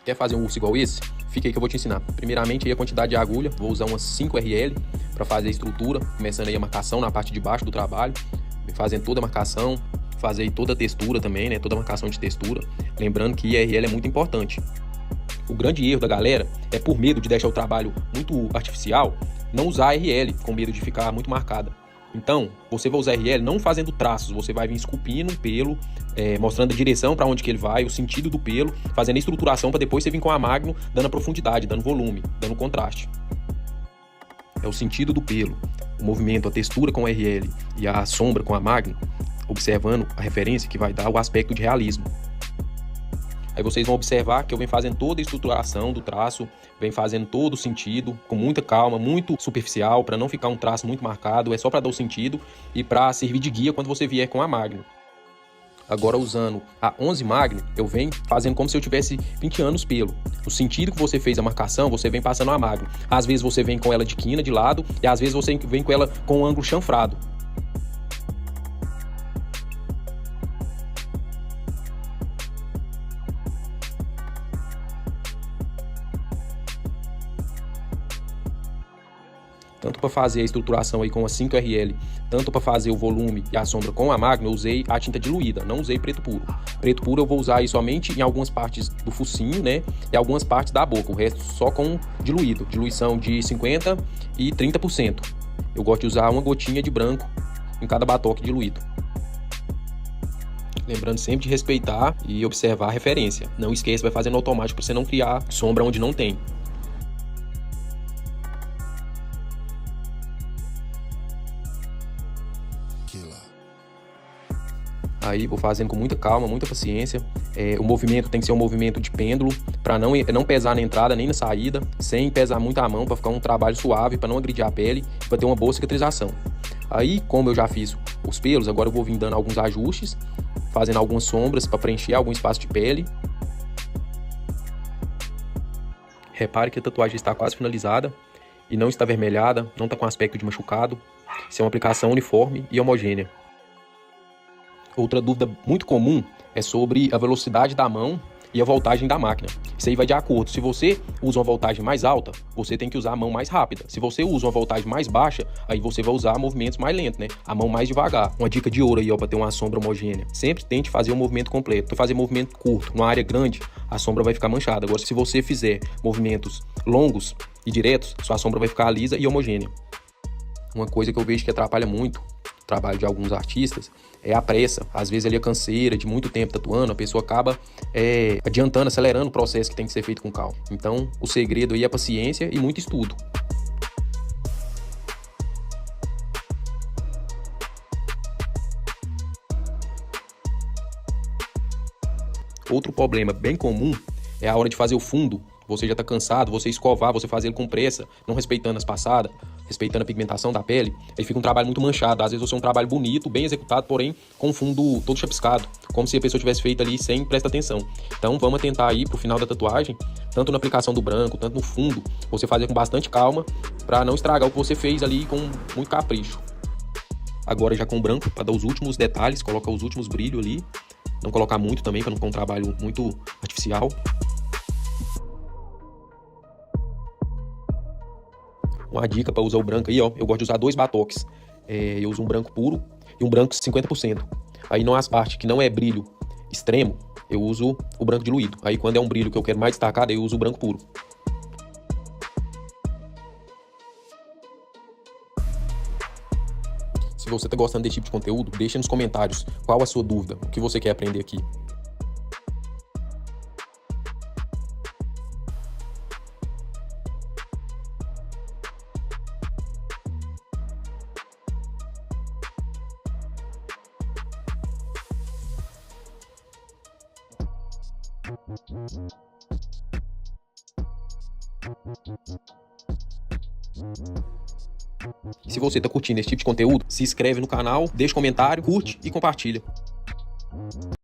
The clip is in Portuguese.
Quer fazer um urso igual esse? Fica aí que eu vou te ensinar. Primeiramente, aí a quantidade de agulha. Vou usar umas 5 RL para fazer a estrutura. Começando aí a marcação na parte de baixo do trabalho. Fazendo toda a marcação. Fazer aí toda a textura também, né? Toda a marcação de textura. Lembrando que IRL é muito importante. O grande erro da galera é, por medo de deixar o trabalho muito artificial, não usar RL, com medo de ficar muito marcada. Então, você vai usar RL não fazendo traços, você vai vir esculpindo o pelo, mostrando a direção para onde que ele vai, o sentido do pelo, fazendo a estruturação para depois você vir com a Magnum, dando a profundidade, dando volume, dando contraste. É o sentido do pelo, o movimento, a textura com o RL e a sombra com a Magnum, observando a referência que vai dar o aspecto de realismo. Aí vocês vão observar que eu venho fazendo toda a estruturação do traço, venho fazendo todo o sentido, com muita calma, muito superficial, para não ficar um traço muito marcado, é só para dar o sentido e para servir de guia quando você vier com a Magnum. Agora, usando a 11 Magnum, eu venho fazendo como se eu tivesse 20 anos pelo. O sentido que você fez a marcação, você vem passando a Magnum. Às vezes você vem com ela de quina, de lado, e às vezes você vem com ela com um ângulo chanfrado. Tanto para fazer a estruturação aí com a 5RL, tanto para fazer o volume e a sombra com a Magnum, eu usei a tinta diluída, não usei preto puro. Preto puro eu vou usar aí somente em algumas partes do focinho, né? E algumas partes da boca, o resto só com diluído, diluição de 50% e 30%. Eu gosto de usar uma gotinha de branco em cada batoque diluído. Lembrando sempre de respeitar e observar a referência. Não esqueça, vai fazendo automático para você não criar sombra onde não tem. Aí vou fazendo com muita calma, muita paciência. O movimento tem que ser um movimento de pêndulo, para não pesar na entrada nem na saída, sem pesar muito a mão, para ficar um trabalho suave, para não agredir a pele, para ter uma boa cicatrização. Aí, como eu já fiz os pelos, agora eu vou vir dando alguns ajustes, fazendo algumas sombras para preencher algum espaço de pele. Repare que a tatuagem está quase finalizada e não está avermelhada, não está com aspecto de machucado. Isso é uma aplicação uniforme e homogênea. Outra dúvida muito comum é sobre a velocidade da mão e a voltagem da máquina. Isso aí vai de acordo. Se você usa uma voltagem mais alta, você tem que usar a mão mais rápida. Se você usa uma voltagem mais baixa, aí você vai usar movimentos mais lentos, né? A mão mais devagar. Uma dica de ouro aí, ó, para ter uma sombra homogênea. Sempre tente fazer um movimento completo. Se fazer movimento curto, numa área grande, a sombra vai ficar manchada. Agora, se você fizer movimentos longos e diretos, sua sombra vai ficar lisa e homogênea. Uma coisa que eu vejo que atrapalha muito o trabalho de alguns artistas é a pressa. Às vezes ali a canseira de muito tempo tatuando, a pessoa acaba adiantando, acelerando o processo que tem que ser feito com calma. Então, o segredo aí é paciência e muito estudo. Outro problema bem comum é a hora de fazer o fundo. Você já está cansado, você escovar, você fazer ele com pressa, não respeitando as passadas, respeitando a pigmentação da pele, aí fica um trabalho muito manchado. Às vezes você é um trabalho bonito, bem executado, porém com o fundo todo chapiscado, como se a pessoa tivesse feito ali sem prestar atenção. Então vamos tentar aí pro final da tatuagem, tanto na aplicação do branco, tanto no fundo, você fazer com bastante calma, para não estragar o que você fez ali com muito capricho. Agora já com o branco, para dar os últimos detalhes, coloca os últimos brilhos ali, não colocar muito também, para não ficar um trabalho muito artificial. Uma dica para usar o branco aí, ó, eu gosto de usar 2 batoques. Eu uso um branco puro e um branco 50%. Aí nas partes que não é brilho extremo, eu uso o branco diluído. Aí quando é um brilho que eu quero mais destacado, eu uso o branco puro. Se você está gostando desse tipo de conteúdo, deixa nos comentários qual a sua dúvida, o que você quer aprender aqui. Se você está curtindo esse tipo de conteúdo, se inscreve no canal, deixa um comentário, curte e compartilha.